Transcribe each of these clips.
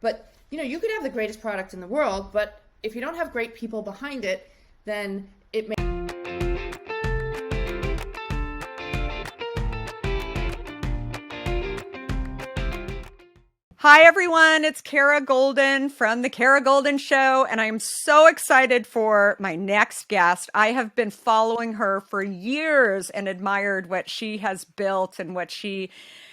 But you could have the greatest product in the world, but if you don't have great people behind it, then it may. Hi, everyone. It's Kara Goldin from The Kara Goldin Show, and I'm so excited for my next guest. I have been following her for years and admired what she has built and what she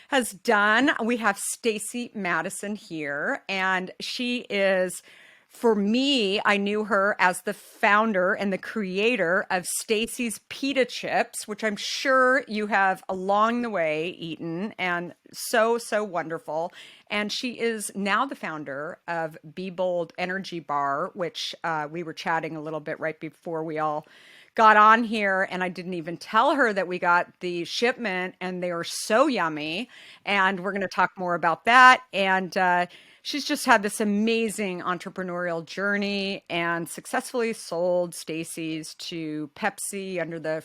has done. We have Stacy Madison here, and she is, for me, I knew her as the founder and the creator of Stacy's Pita chips, which I'm sure you have along the way eaten, and so, so wonderful. And she is now the founder of BeBOLD Energy Bar, which we were chatting a little bit right before we all got on here, and I didn't even tell her that we got the shipment, and they are so yummy. And we're going to talk more about that. And she's just had this amazing entrepreneurial journey and successfully sold Stacy's to Pepsi under the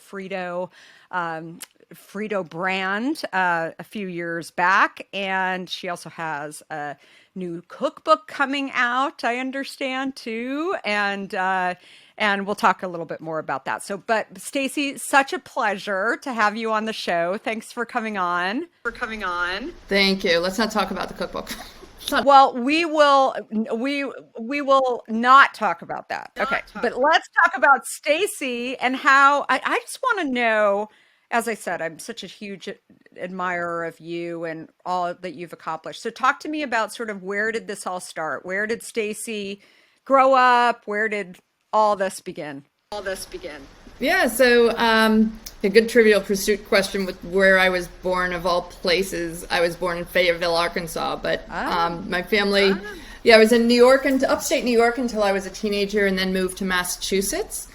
Frito brand a few years back. And she also has a new cookbook coming out, I understand, too. And we'll talk a little bit more about that. But Stacy, such a pleasure to have you on the show. Thanks for coming on. Thank you. Let's not talk about the cookbook. Well, we will not talk about that. Okay. But let's talk about Stacy and how I just want to know, as I said, I'm such a huge admirer of you and all that you've accomplished. So talk to me about sort of, where did this all start? Where did Stacy grow up? Where did all this begin? Yeah, so a good Trivial Pursuit question with where I was born, of all places. I was born in Fayetteville, Arkansas, but my family, I was in New York and upstate New York until I was a teenager, and then moved to Massachusetts,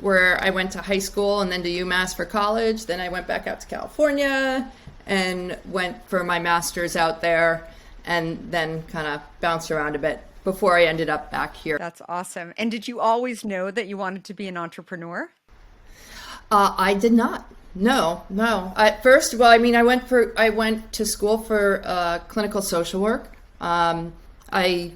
where I went to high school and then to UMass for college. Then I went back out to California and went for my master's out there, and then kind of bounced around a bit before I ended up back here. That's awesome. And did you always know that you wanted to be an entrepreneur? I did not. No. At first, well, I mean, I went to school for clinical social work. My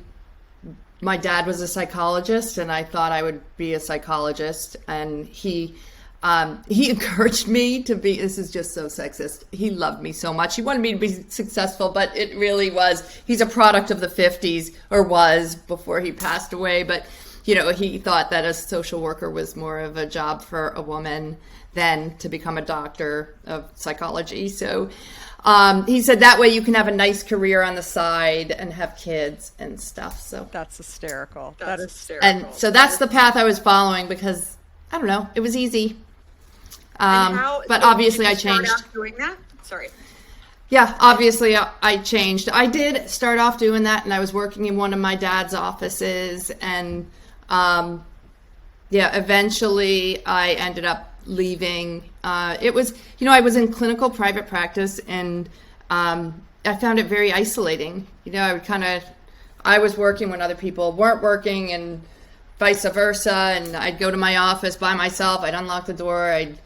dad was a psychologist, and I thought I would be a psychologist. And he encouraged me to be. This is just so sexist. He loved me so much. He wanted me to be successful, but it really was. He's a product of the '50s, or was, before he passed away. But he thought that a social worker was more of a job for a woman than to become a doctor of psychology. So he said that way you can have a nice career on the side and have kids and stuff. So that's hysterical. That is hysterical. And so that's the path I was following, because I don't know, it was easy. But obviously I changed. Doing that? Sorry. Yeah, obviously I changed. I did start off doing that, and I was working in one of my dad's offices, and eventually I ended up leaving. It was, I was in clinical private practice, and I found it very isolating. I was working when other people weren't working, and vice versa, and I'd go to my office by myself. I'd unlock the door. I'd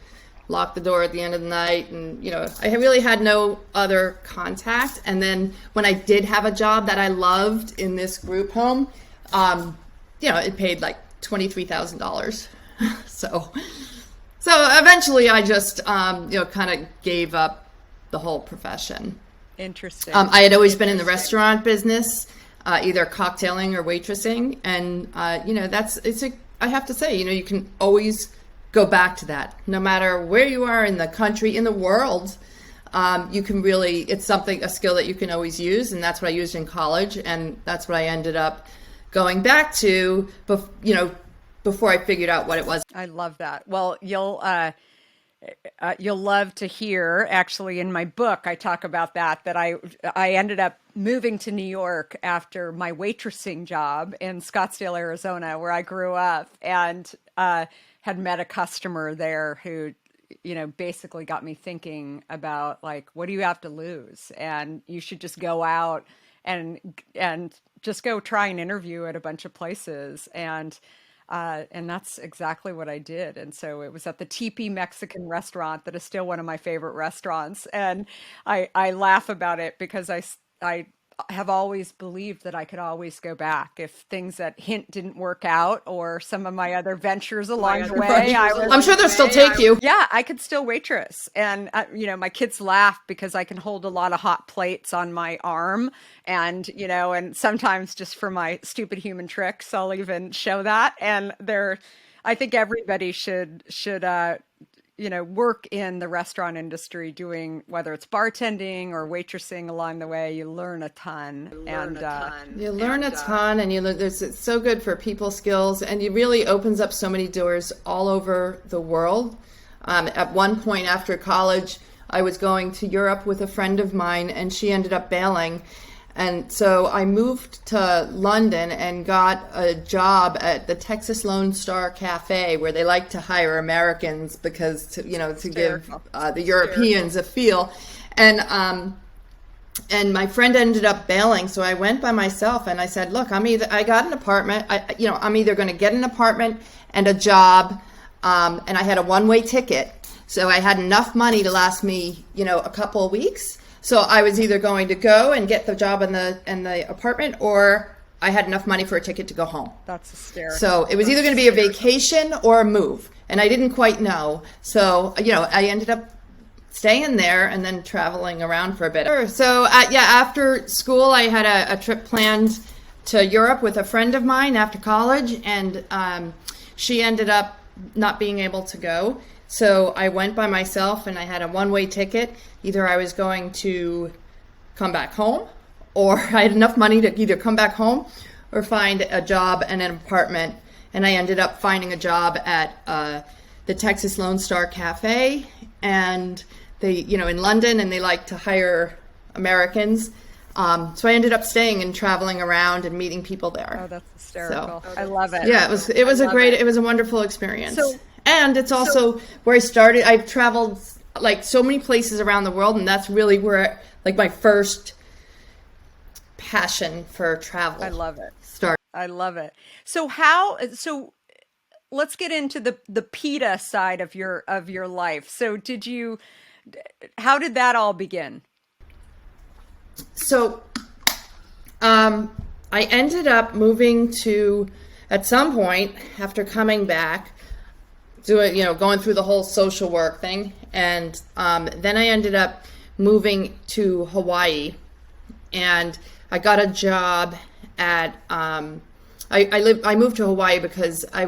lock the door at the end of the night, and I really had no other contact. And then when I did have a job that I loved in this group home, it paid like $23,000. so eventually I just kind of gave up the whole profession. Interesting. I had always been in the restaurant business, either cocktailing or waitressing, and I have to say, you can always go back to that. No matter where you are in the country, in the world, you can really, it's a skill that you can always use. And that's what I used in college. And that's what I ended up going back to, before I figured out what it was. I love that. Well, you'll love to hear, actually, in my book, I talk about that I ended up moving to New York after my waitressing job in Scottsdale, Arizona, where I grew up, and had met a customer there who, basically got me thinking about, like, what do you have to lose? And you should just go out and just go try an interview at a bunch of places. And that's exactly what I did. And so it was at the Teepee Mexican restaurant that is still one of my favorite restaurants. And I laugh about it because I have always believed that I could always go back if things at Hint didn't work out, or some of my other ventures along the way. I'm sure they'll still take you. Yeah, I could still waitress. And, my kids laugh because I can hold a lot of hot plates on my arm. And, and sometimes just for my stupid human tricks, I'll even show that. And I think everybody should work in the restaurant industry doing, whether it's bartending or waitressing along the way. You learn a ton. You learn a ton, and it's so good for people skills, and it really opens up so many doors all over the world. At one point after college, I was going to Europe with a friend of mine, and she ended up bailing. And so I moved to London and got a job at the Texas Lone Star Cafe, where they like to hire Americans because to give the Europeans a feel. And my friend ended up bailing, so I went by myself and I said, "Look, I got an apartment. I'm either going to get an apartment and a job, and I had a one-way ticket, so I had enough money to last me, a couple of weeks." So I was either going to go and get the job in the apartment, or I had enough money for a ticket to go home. That's hysterical. So it was either going to be a vacation or a move, and I didn't quite know. So, I ended up staying there and then traveling around for a bit. So, after school, I had a trip planned to Europe with a friend of mine after college, and she ended up not being able to go. So I went by myself, and I had a one-way ticket. Either I was going to come back home, or I had enough money to either come back home or find a job and an apartment. And I ended up finding a job at the Texas Lone Star Cafe, and they, in London, and they like to hire Americans. So I ended up staying and traveling around and meeting people there. Oh, that's hysterical. I love it. Yeah, it was a wonderful experience. And it's also where I started. I've traveled like so many places around the world, and that's really where my first passion for travel. I love it. Started. I love it. So let's get into the Pita side of your life. So how did that all begin? So I ended up moving at some point after coming back, going through the whole social work thing. And then I ended up moving to Hawaii, and I got a job at, I moved to Hawaii because I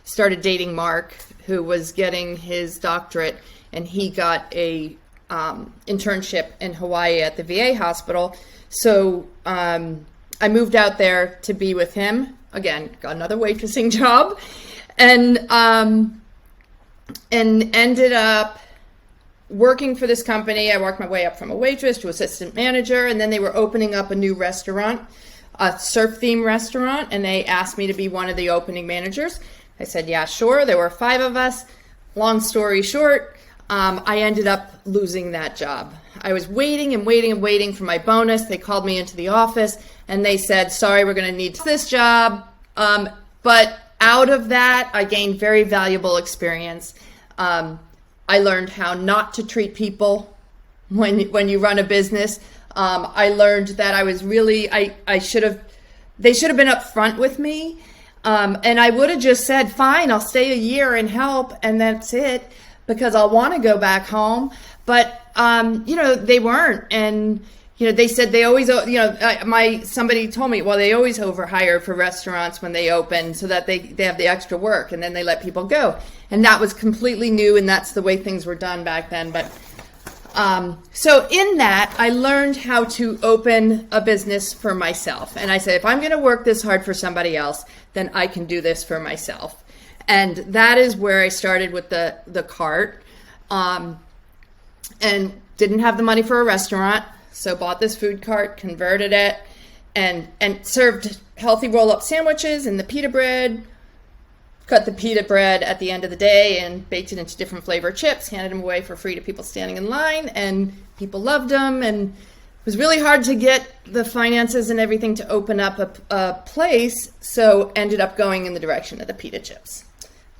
started dating Mark, who was getting his doctorate, and he got a internship in Hawaii at the VA hospital. So I moved out there to be with him. Again, got another waitressing job, and ended up working for this company. I worked my way up from a waitress to assistant manager, and then they were opening up a new restaurant, a surf theme restaurant, and they asked me to be one of the opening managers. I said, yeah, sure. There were 5 of us. Long story short, I ended up losing that job. I was waiting and waiting and waiting for my bonus. They called me into the office and they said, sorry, we're going to need this job. But out of that, I gained very valuable experience. I learned how not to treat people when you run a business. I learned that I was really, they should have been upfront with me. And I would have just said, fine, I'll stay a year and help, and that's it, because I'll want to go back home. But, they weren't. And, they said they always, somebody told me, well, they always overhire for restaurants when they open so that they have the extra work, and then they let people go. And that was completely new, and that's the way things were done back then. But so in that, I learned how to open a business for myself. And I said, if I'm going to work this hard for somebody else, then I can do this for myself. And that is where I started with the cart, and didn't have the money for a restaurant. So bought this food cart, converted it, and served healthy roll-up sandwiches and the pita bread. Cut the pita bread at the end of the day and baked it into different flavor chips, handed them away for free to people standing in line, and people loved them. And it was really hard to get the finances and everything to open up a place, so ended up going in the direction of the pita chips.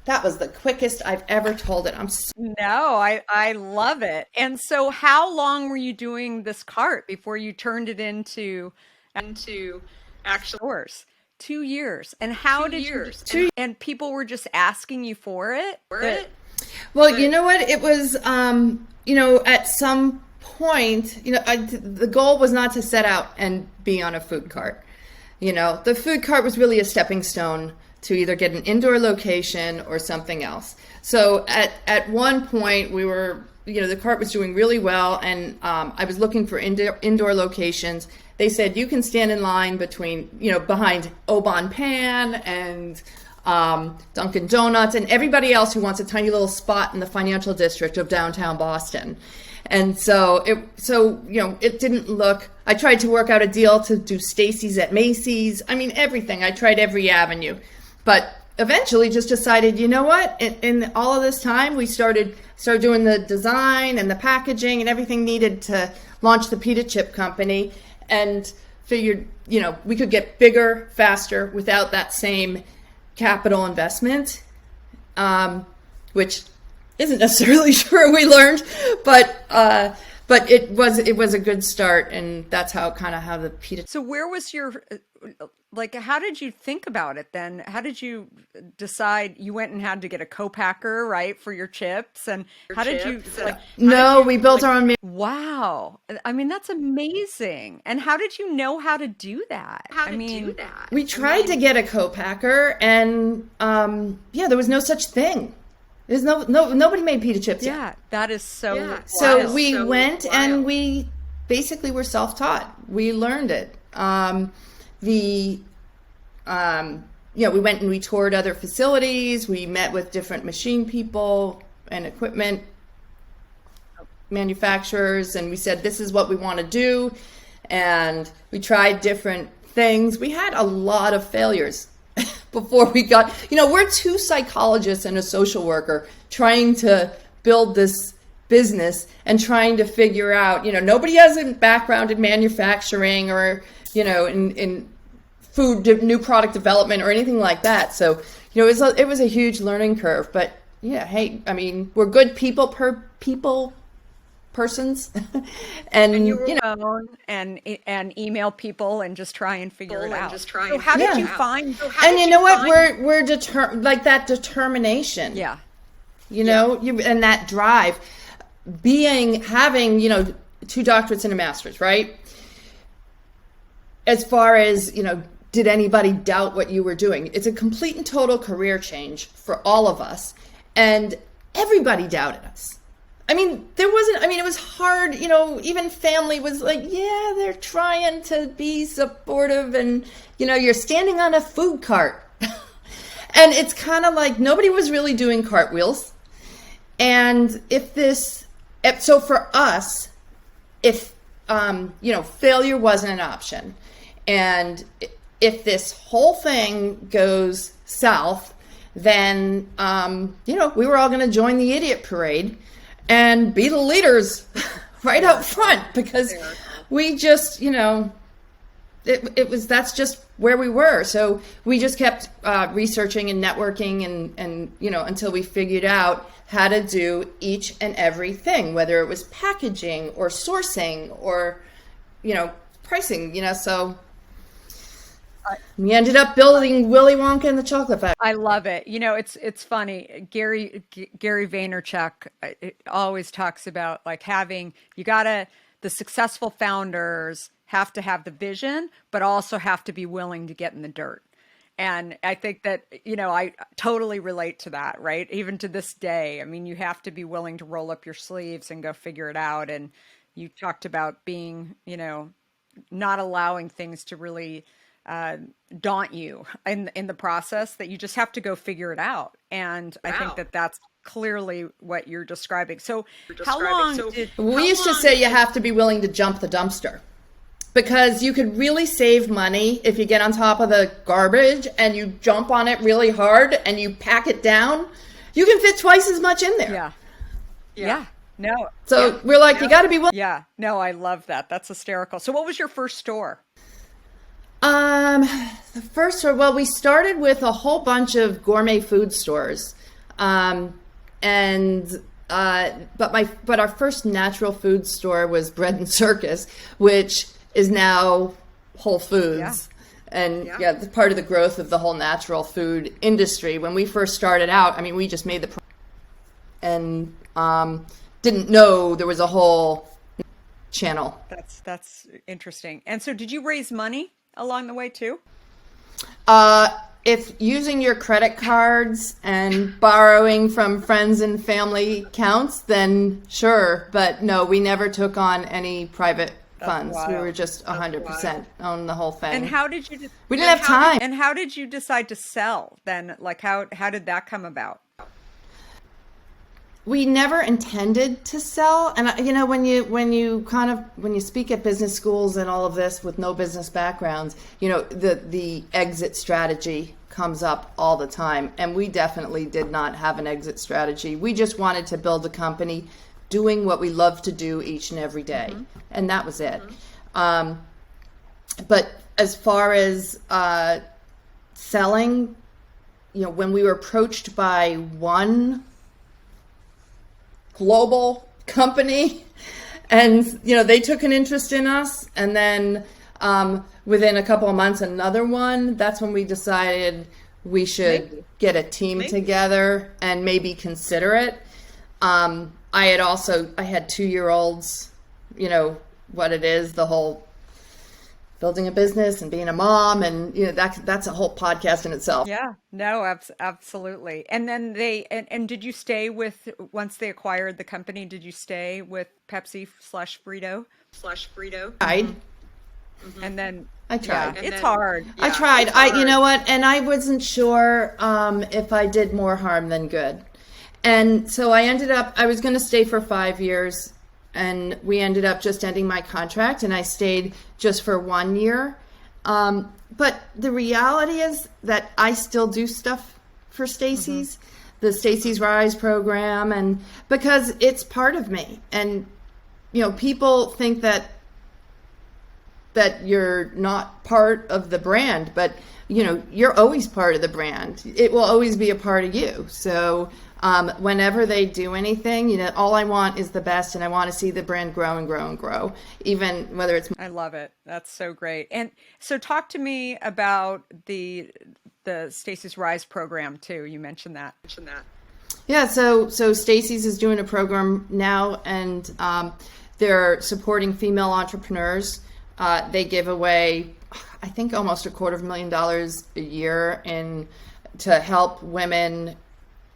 That was the quickest I've ever told it. I love it. And so how long were you doing this cart before you turned it into into actual stores. 2 years. And how did you, and people were just asking you for it? Well, you know what? It was, at some point, the goal was not to set out and be on a food cart. The food cart was really a stepping stone to either get an indoor location or something else. So at one point we were, the cart was doing really well, and I was looking for indoor locations. They said you can stand in line behind Oban Pan and Dunkin' Donuts and everybody else who wants a tiny little spot in the financial district of downtown Boston. And so it didn't look. I tried to work out a deal to do Stacy's at Macy's. I mean, everything. I tried every avenue, but eventually just decided, you know what? In all of this time, we started doing the design and the packaging and everything needed to launch the Pita chip company, and figured, we could get bigger, faster without that same capital investment, which isn't necessarily sure we learned, but it was a good start, and that's how the Pita. So where was your, how did you think about it then? How did you decide? You went and had to get a co-packer, right, for your chips, and we built our own. Wow, I mean, that's amazing. And how did you know how to do that? We tried to get a co-packer, and there was no such thing. There's nobody made pita chips yet. Yeah, that is so wild. So we went and we basically were self-taught. We learned it. We went and we toured other facilities. We met with different machine people and equipment manufacturers, and we said, this is what we want to do. And we tried different things. We had a lot of failures before we got, we're two psychologists and a social worker trying to build this business and trying to figure out, nobody has a background in manufacturing or, in food, new product development or anything like that. So, it was a huge learning curve, but yeah, hey, we're good persons and you were and email people and just try and figure it out. So how did you find? We're that determination. Yeah. And that drive, having two doctorates and a master's, right? As far as did anybody doubt what you were doing? It's a complete and total career change for all of us, and everybody doubted us. It was hard, even family was like, yeah, they're trying to be supportive, and, you're standing on a food cart. And it's kind of like nobody was really doing cartwheels. And so for us, if, failure wasn't an option, and if this whole thing goes south, then, we were all going to join the idiot parade and be the leaders right up front, because we just, that's just where we were. So we just kept researching and networking and until we figured out how to do each and everything, whether it was packaging or sourcing or, pricing, so we ended up building Willy Wonka and the Chocolate Factory. I love it. It's funny. Gary Vaynerchuk always talks about the successful founders have to have the vision, but also have to be willing to get in the dirt. And I think that, I totally relate to that, right? Even to this day, you have to be willing to roll up your sleeves and go figure it out. And you talked about being, not allowing things to really daunt you in the process, that you just have to go figure it out. And wow. I think that that's clearly what you're describing. So how long we used to say you have to be willing to jump the dumpster, because you could really save money if you get on top of the garbage and you jump on it really hard and you pack it down. You can fit twice as much in there. Yeah. No. So we're like, you got to be willing. Yeah. No, I love that. That's hysterical. So what was your first store? The first store, well, we started with a whole bunch of gourmet food stores. But our first natural food store was Bread and Circus, which is now Whole Foods. And the part of the growth of the whole natural food industry. When we first started out, I mean, we just made the and didn't know there was a whole channel. That's interesting. And so did you raise money along the way too? If using your credit cards and borrowing from friends and family counts, then sure. But no, we never took on any private funds. We were just 100% on the whole thing. And how did you? We didn't have time. And how did you decide to sell then? Like how did that come about? We never intended to sell. And when you speak at business schools and all of this with no business backgrounds, the exit strategy comes up all the time. And we definitely did not have an exit strategy. We just wanted to build a company doing what we love to do each and every day. And that was it. But as far as selling, when we were approached by one global company and they took an interest in us, and then within a couple of months another one, that's when we decided we should get a team together and maybe consider it. I had 2-year-olds, what it is, the whole building a business and being a mom, and that's a whole podcast in itself. Yeah, no, absolutely. And then and did you stay with, once they acquired the company, did you stay with Pepsi/Frito? And then I tried. It's hard. I tried. You know what? And I wasn't sure if I did more harm than good. And so I was going to stay for 5 years, and we ended up just ending my contract, and I stayed just for 1 year. But the reality is that I still do stuff for Stacy's, the Stacy's Rise program, and because it's part of me. And, people think that you're not part of the brand, but, you're always part of the brand. It will always be a part of you. So whenever they do anything, all I want is the best, and I want to see the brand grow and grow and grow, even whether it's. I love it. That's so great. And so talk to me about the Stacy's Rise program too. You mentioned that. Yeah. So Stacy's is doing a program now, and they're supporting female entrepreneurs. They give away, I think, almost $250,000 a year to help women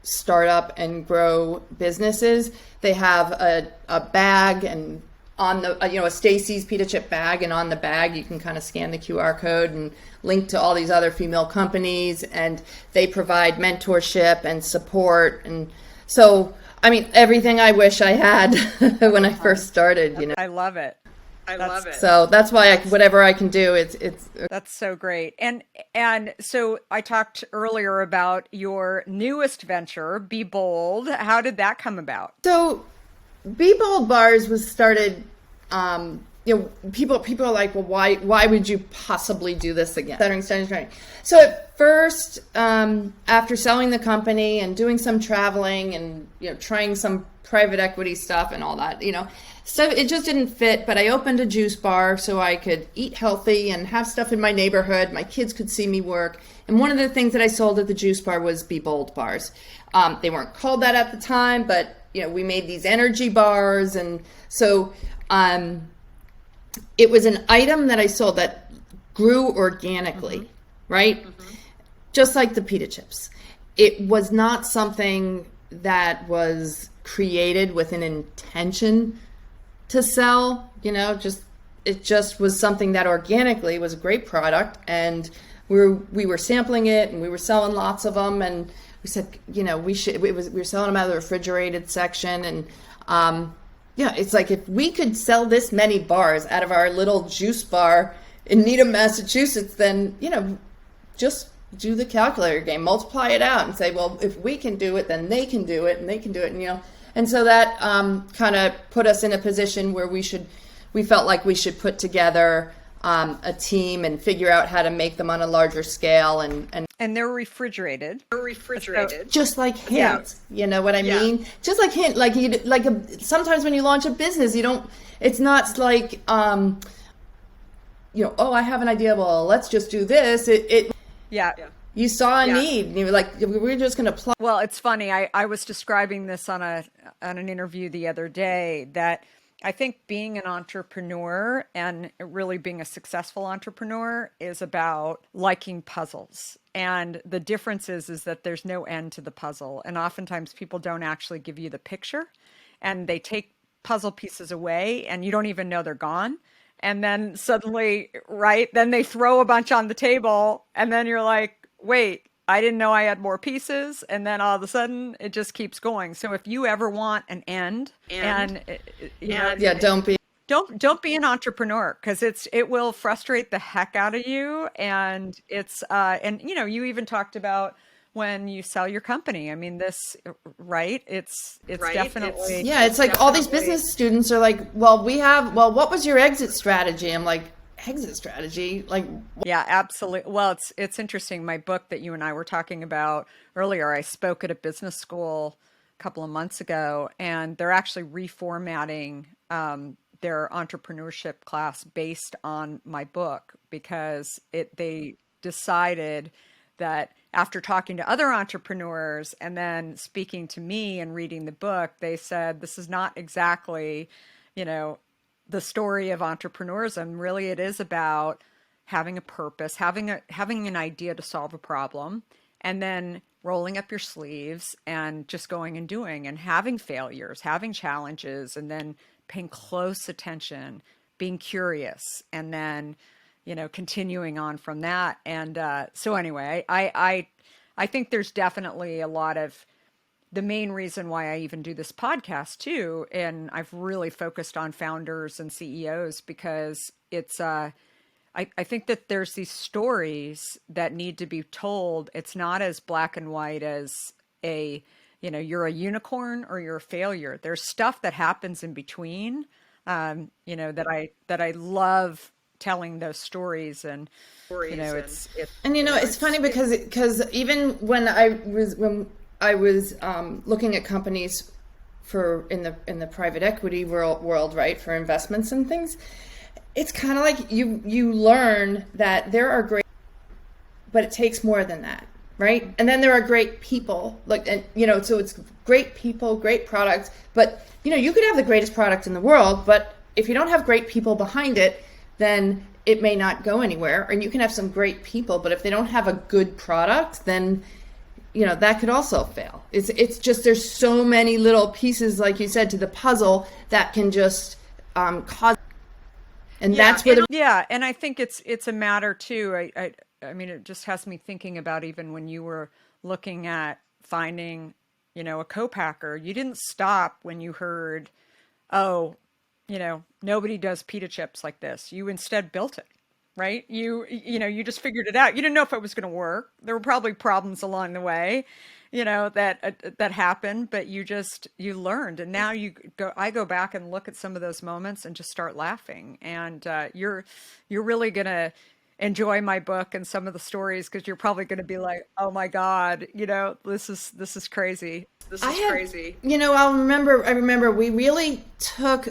start up and grow businesses. They have a bag, and on the a Stacy's Pita chip bag, and on the bag you can kind of scan the QR code and link to all these other female companies, and they provide mentorship and support. And so, I mean, everything I wish I had when I first started. I love it. So that's why whatever I can do, it's. That's so great. And so I talked earlier about your newest venture, BeBOLD. How did that come about? So BeBOLD Bars was started, people are like, well, why would you possibly do this again? So at first, after selling the company and doing some traveling and, trying some private equity stuff and all that, so it just didn't fit. But I opened a juice bar so I could eat healthy and have stuff in my neighborhood. My kids could see me work. And one of the things that I sold at the juice bar was BeBOLD bars. They weren't called that at the time, but we made these energy bars. And so it was an item that I sold that grew organically, right? Just like the pita chips. It was not something that was created with an intention to sell, it just was something that organically was a great product, and we were sampling it, and we were selling lots of them, and we said, we were selling them out of the refrigerated section, and it's like, if we could sell this many bars out of our little juice bar in Needham, Massachusetts, then just do the calculator game, multiply it out, and say, well, if we can do it, then they can do it, and they can do it, and And so that kind of put us in a position where we felt like we should put together a team and figure out how to make them on a larger scale. And they're refrigerated. Just like Hint, you know what I mean? Just like Hint, sometimes when you launch a business, it's not like, oh, I have an idea. Well, let's just do this. Yeah. You saw a need, and you were like, we're just going to plug. Well, it's funny. I was describing this on an interview the other day that I think being an entrepreneur and really being a successful entrepreneur is about liking puzzles. And the difference is that there's no end to the puzzle. And oftentimes people don't actually give you the picture, and they take puzzle pieces away and you don't even know they're gone. And then suddenly, right, then they throw a bunch on the table and then you're like, wait, I didn't know I had more pieces. And then all of a sudden it just keeps going. So if you ever want an end and Yeah, don't be an entrepreneur, because it will frustrate the heck out of you. And it's and you even talked about when you sell your company. I mean, this, right? It's definitely, yeah, it's like all these business students are like, well, what was your exit strategy? I'm like, exit strategy? Like, yeah, absolutely. Well, it's interesting. My book that you and I were talking about earlier, I spoke at a business school a couple of months ago, and they're actually reformatting their entrepreneurship class based on my book, because they decided that after talking to other entrepreneurs and then speaking to me and reading the book, they said, this is not exactly, the story of entrepreneurism. Really, it is about having a purpose, having an idea to solve a problem, and then rolling up your sleeves and just going and doing, and having failures, having challenges, and then paying close attention, being curious, and then continuing on from that. And so anyway, I think there's definitely a lot of, the main reason why I even do this podcast too, and I've really focused on founders and CEOs, because it's I think that there's these stories that need to be told. It's not as black and white as you're a unicorn or you're a failure. There's stuff that happens in between, that I love telling those stories. And it's funny because even when I was looking at companies in the private equity world, right, for investments and things, it's kind of like you learn that there are great, but it takes more than that, right? And then there are great people, so it's great people, great products, but you could have the greatest product in the world, but if you don't have great people behind it, then it may not go anywhere. And you can have some great people, but if they don't have a good product, then that could also fail. It's just, there's so many little pieces, like you said, to the puzzle that can just cause. And that's where and I think it's a matter too. I mean, it just has me thinking about even when you were looking at finding, a co-packer, you didn't stop when you heard, nobody does pita chips like this. You instead built it. Right? You just figured it out. You didn't know if it was going to work. There were probably problems along the way, that happened, but you learned. And now I go back and look at some of those moments and just start laughing. And you're really going to enjoy my book and some of the stories, because you're probably going to be like, oh my God, this is crazy. Crazy. I remember we really took,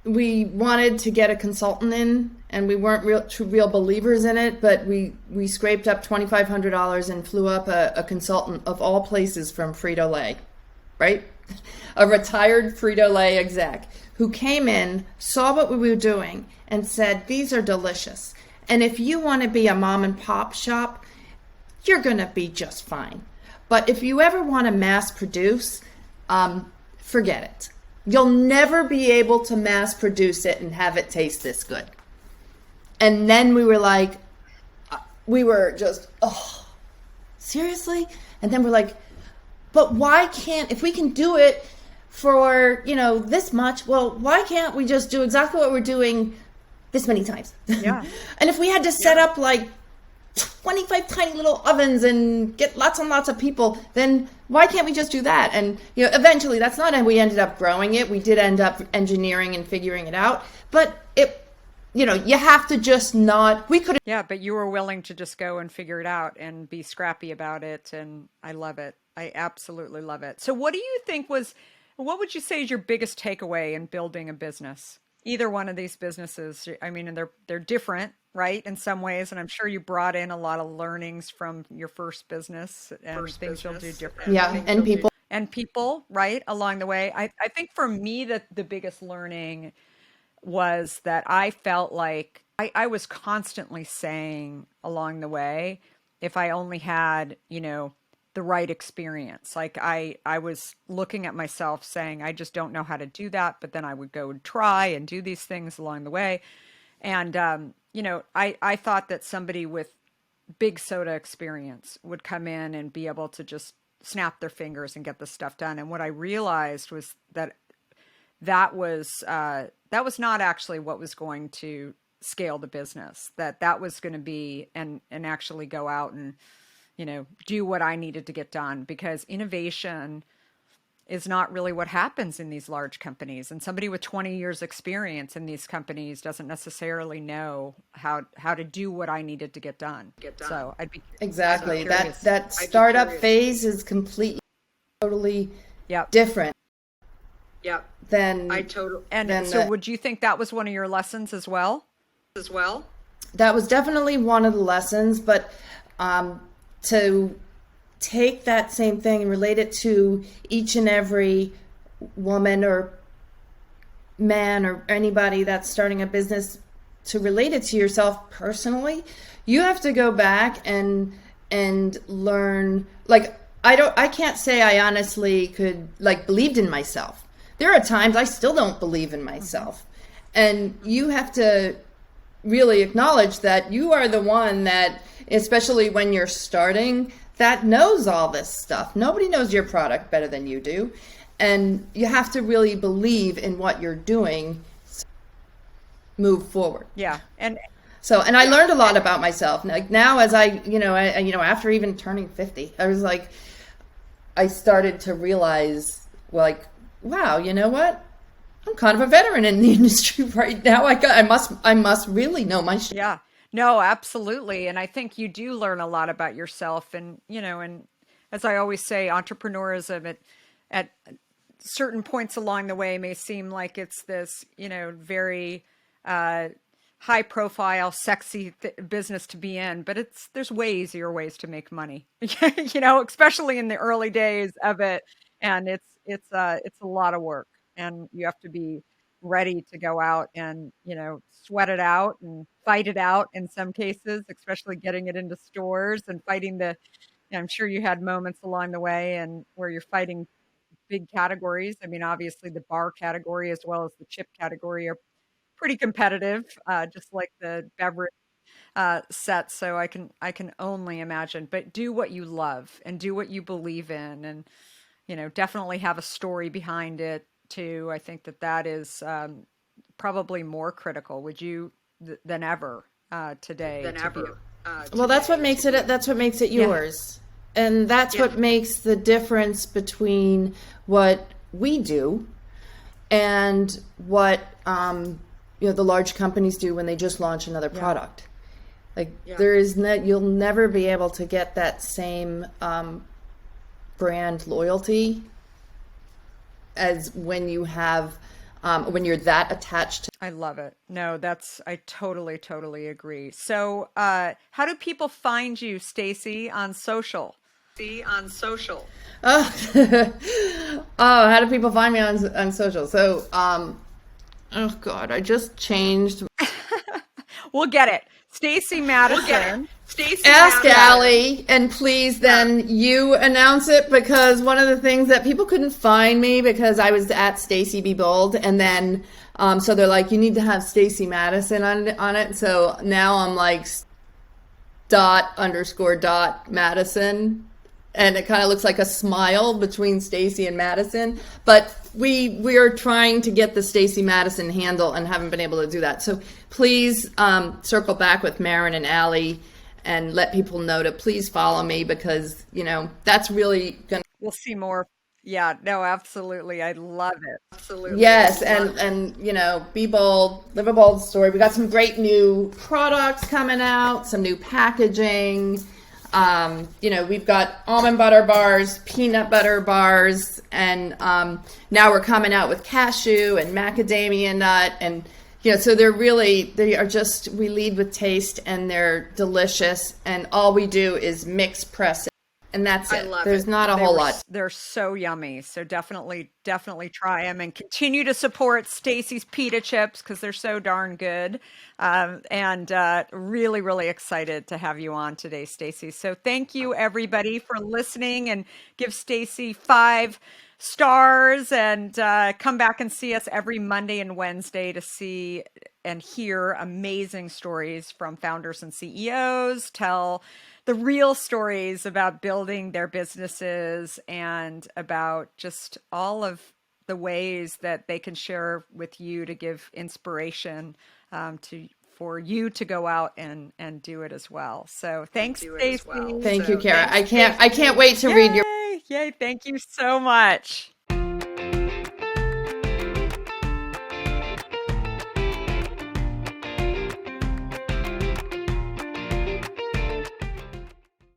we wanted to get a consultant in, and we weren't real believers in it, but we scraped up $2,500 and flew up a consultant, of all places, from Frito-Lay, right? A retired Frito-Lay exec who came in, saw what we were doing, and said, these are delicious. And if you want to be a mom and pop shop, you're going to be just fine. But if you ever want to mass produce, forget it. You'll never be able to mass produce it and have it taste this good. And then we were like, we were just, oh, seriously? And then we're like, but why can't, if we can do it for, this much, well, why can't we just do exactly what we're doing this many times? Yeah. And if we had to set up like 25 tiny little ovens and get lots and lots of people, then why can't we just do that? And eventually, that's not how we ended up growing it. We did end up engineering and figuring it out, but you have to just not, we could. Yeah, but you were willing to just go and figure it out and be scrappy about it. And I love it. I absolutely love it. So what do you think what would you say is your biggest takeaway in building a business? either one of these businesses. I mean, and they're different, right, in some ways. And I'm sure you brought in a lot of learnings from your first business and things you'll do differently. Yeah, and people. And people, right, along the way. I think for me that the biggest learning was that I felt like I was constantly saying along the way, if I only had, the right experience. Like I was looking at myself saying, I just don't know how to do that. But then I would go and try and do these things along the way. And, I thought that somebody with big soda experience would come in and be able to just snap their fingers and get the stuff done. And what I realized was that was not actually what was going to scale the business. That was going to be and actually go out and do what I needed to get done, because innovation is not really what happens in these large companies. And somebody with 20 years experience in these companies doesn't necessarily know how to do what I needed to get done. So I'd be Exactly. curious. That startup phase is completely, totally Yep. different Yep. than And than so the, would you think that was one of your lessons as well? that was definitely one of the lessons, but to take that same thing and relate it to each and every woman or man or anybody that's starting a business, to relate it to yourself personally, you have to go back and learn. Like, I can't say I honestly could believed in myself. There are times I still don't believe in myself. And you have to really acknowledge that you are the one that, especially when you're starting, that knows all this stuff. Nobody knows your product better than you do. And you have to really believe in what you're doing, move forward. Yeah. And I learned a lot about myself. Like now, as after even turning 50, I was like, I started to realize, wow, you know what? I'm kind of a veteran in the industry right now. I must really know my shit. yeah, no, absolutely. And I think you do learn a lot about yourself. And, and as I always say, entrepreneurism at certain points along the way may seem like it's this, very high profile, sexy business to be in, but there's way easier ways to make money, especially in the early days of it. And it's a lot of work, and you have to be ready to go out and, sweat it out and fight it out in some cases, especially getting it into stores and fighting I'm sure you had moments along the way and where you're fighting big categories. I mean, obviously the bar category as well as the chip category are pretty competitive, just like the beverage set. So I can only imagine. But do what you love and do what you believe in, and definitely have a story behind it too. I think that is probably more critical. Would you than ever today? Well, that's what makes it. That's what makes it yours, and that's what makes the difference between what we do and what the large companies do when they just launch another product. You'll never be able to get that same brand loyalty as when you have when you're that attached to. I love it. No, I totally agree. So, how do people find you, Stacy, on social? Oh, how do people find me on social? So, oh God, I just changed. We'll get it. Stacy Madison. Ask Allie, and please then you announce it, because one of the things that people couldn't find me because I was at Stacy BeBOLD, and then so they're like, you need to have Stacy Madison on it. So now I'm like _Madison, and it kind of looks like a smile between Stacy and Madison. But we are trying to get the Stacy Madison handle and haven't been able to do that. So please circle back with Maren and Allie and let people know to please follow me, because that's really gonna. We'll see more. Yeah, no, absolutely. I love it. Absolutely. Yes, and be bold, live a bold story. We got some great new products coming out, some new packaging. We've got almond butter bars, peanut butter bars, and now we're coming out with cashew and macadamia nut. And, so we lead with taste, and they're delicious. And all we do is mix, press it. And that's it. There's not a whole lot. They're so yummy. So definitely try them, and continue to support Stacy's Pita chips because they're so darn good. Really, really excited to have you on today, Stacy. So thank you everybody for listening, and give Stacy 5 stars, and come back and see us every Monday and Wednesday to see and hear amazing stories from founders and CEOs, tell the real stories about building their businesses, and about just all of the ways that they can share with you to give inspiration for you to go out and do it as well. So thanks, Stacy. Thank you, Kara. I can't wait to read your. Yay! Thank you so much.